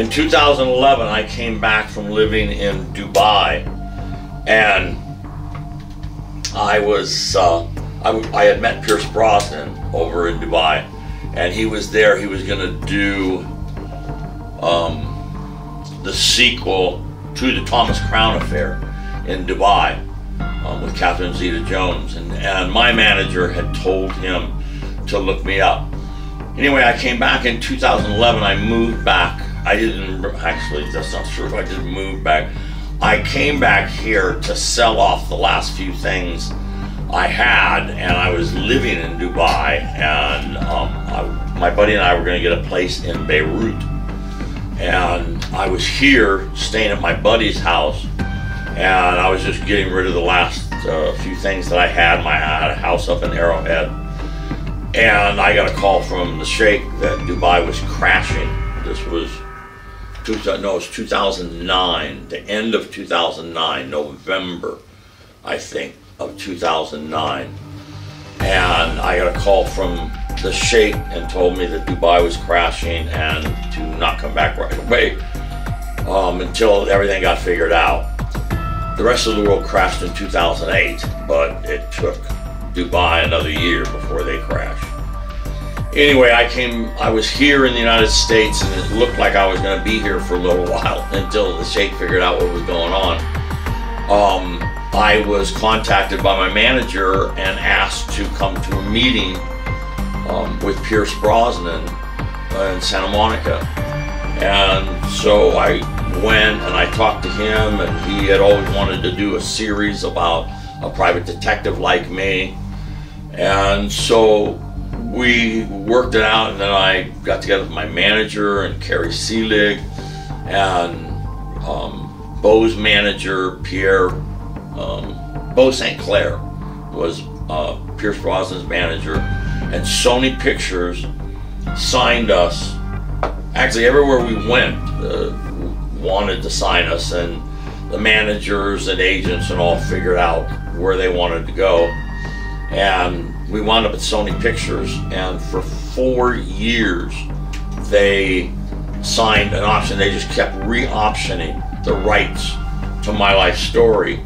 In 2011, I came back from living in Dubai, and I had met Pierce Brosnan over in Dubai, and he was there. He was going to do the sequel to the Thomas Crown Affair in Dubai with Catherine Zeta-Jones, and my manager had told him to look me up. Anyway, I came back in 2011. I moved back. I didn't, actually, that's not true. I didn't move back. I came back here to sell off the last few things I had, and I was living in Dubai, and my buddy and I were going to get a place in Beirut. And I was here staying at my buddy's house, and I was just getting rid of the last few things that I had. I had a house up in Arrowhead, and I got a call from the Sheikh that Dubai was crashing. This was, it was 2009, the end of 2009, November, I think, of 2009. And I got a call from the Sheikh and told me that Dubai was crashing and to not come back right away until everything got figured out. The rest of the world crashed in 2008, but it took Dubai another year before they crashed. Anyway, I was here in the United States, and it looked like I was going to be here for a little while until the Sheikh figured out what was going on. I was contacted by my manager and asked to come to a meeting with Pierce Brosnan in Santa Monica. And so I went and I talked to him, and he had always wanted to do a series about a private detective like me. And so we worked it out, and then I got together with my manager and Carrie Seelig and Beau's manager, Beau St. Clair was Pierce Brosnan's manager, and Sony Pictures signed us. Actually, everywhere we went wanted to sign us, and the managers and agents and all figured out where they wanted to go. And we wound up at Sony Pictures, and for 4 years they signed an option. They just kept re-optioning the rights to My Life Story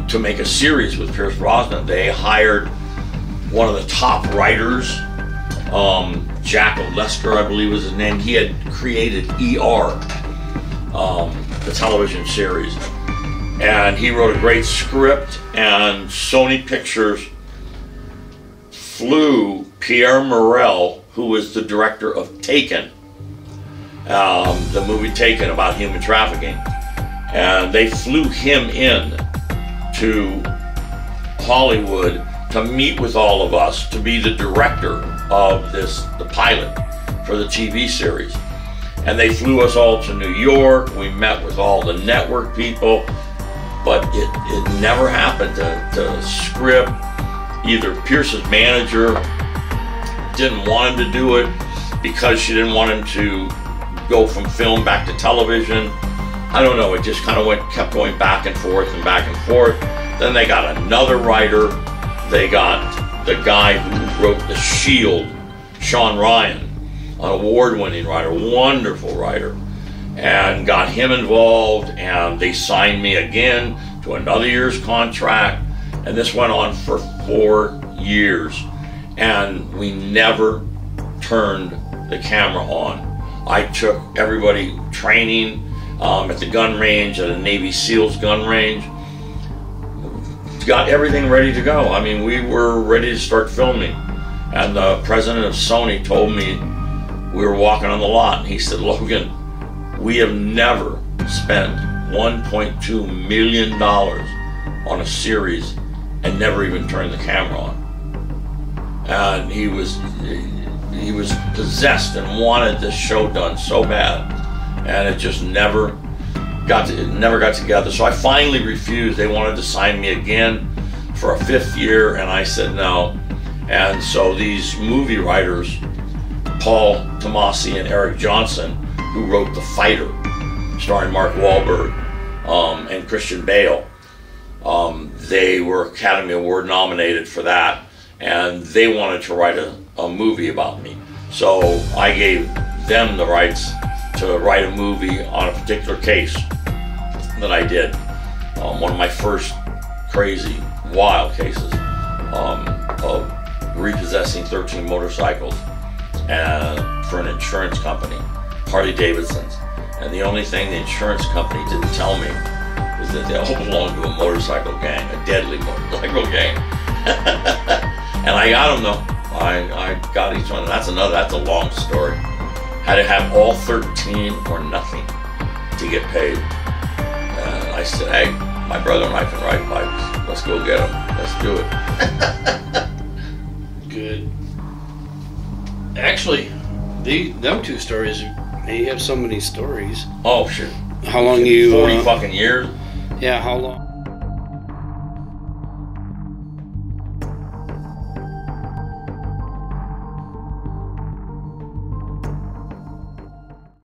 to make a series with Pierce Brosnan. They hired one of the top writers, Jack Olesker, I believe was his name. He had created ER, the television series, and he wrote a great script, and Sony Pictures flew Pierre Morel, who was the director of Taken, the movie Taken about human trafficking, and they flew him in to Hollywood to meet with all of us to be the director of the pilot for the TV series. And they flew us all to New York. We met with all the network people, but it never happened to script. Either Pierce's manager didn't want him to do it because she didn't want him to go from film back to television. I don't know, it just kind of kept going back and forth and back and forth. Then they got another writer. They got the guy who wrote The Shield, Sean Ryan, an award-winning writer, wonderful writer, and got him involved, and they signed me again to another year's contract, and this went on for 4 years, and we never turned the camera on. I took everybody training at the gun range, at a Navy SEALs gun range, got everything ready to go. I mean, we were ready to start filming, and the president of Sony told me, we were walking on the lot, and he said, "Logan, we have never spent $1.2 million on a series and never even turned the camera on." And he was possessed and wanted this show done so bad, and it just never got together. So I finally refused. They wanted to sign me again for a 5th year, and I said no. And so these movie writers, Paul Tomasi and Eric Johnson, who wrote The Fighter, starring Mark Wahlberg and Christian Bale, they were Academy Award nominated for that, and they wanted to write a movie about me. So I gave them the rights to write a movie on a particular case that I did. One of my first crazy, wild cases of repossessing 13 motorcycles for an insurance company, Harley Davidson's. And the only thing the insurance company didn't tell me was that they all belonged to a motorcycle gang, a deadly motorcycle gang. And I got them though. I got each one. That's a long story. Had to have all 13 or nothing to get paid. And I said, hey, my brother and I can ride bikes. Let's go get them. Let's do it. Good. Actually, them two stories, you have so many stories. Oh, shit. How long you... 40 fucking years. Yeah, how long?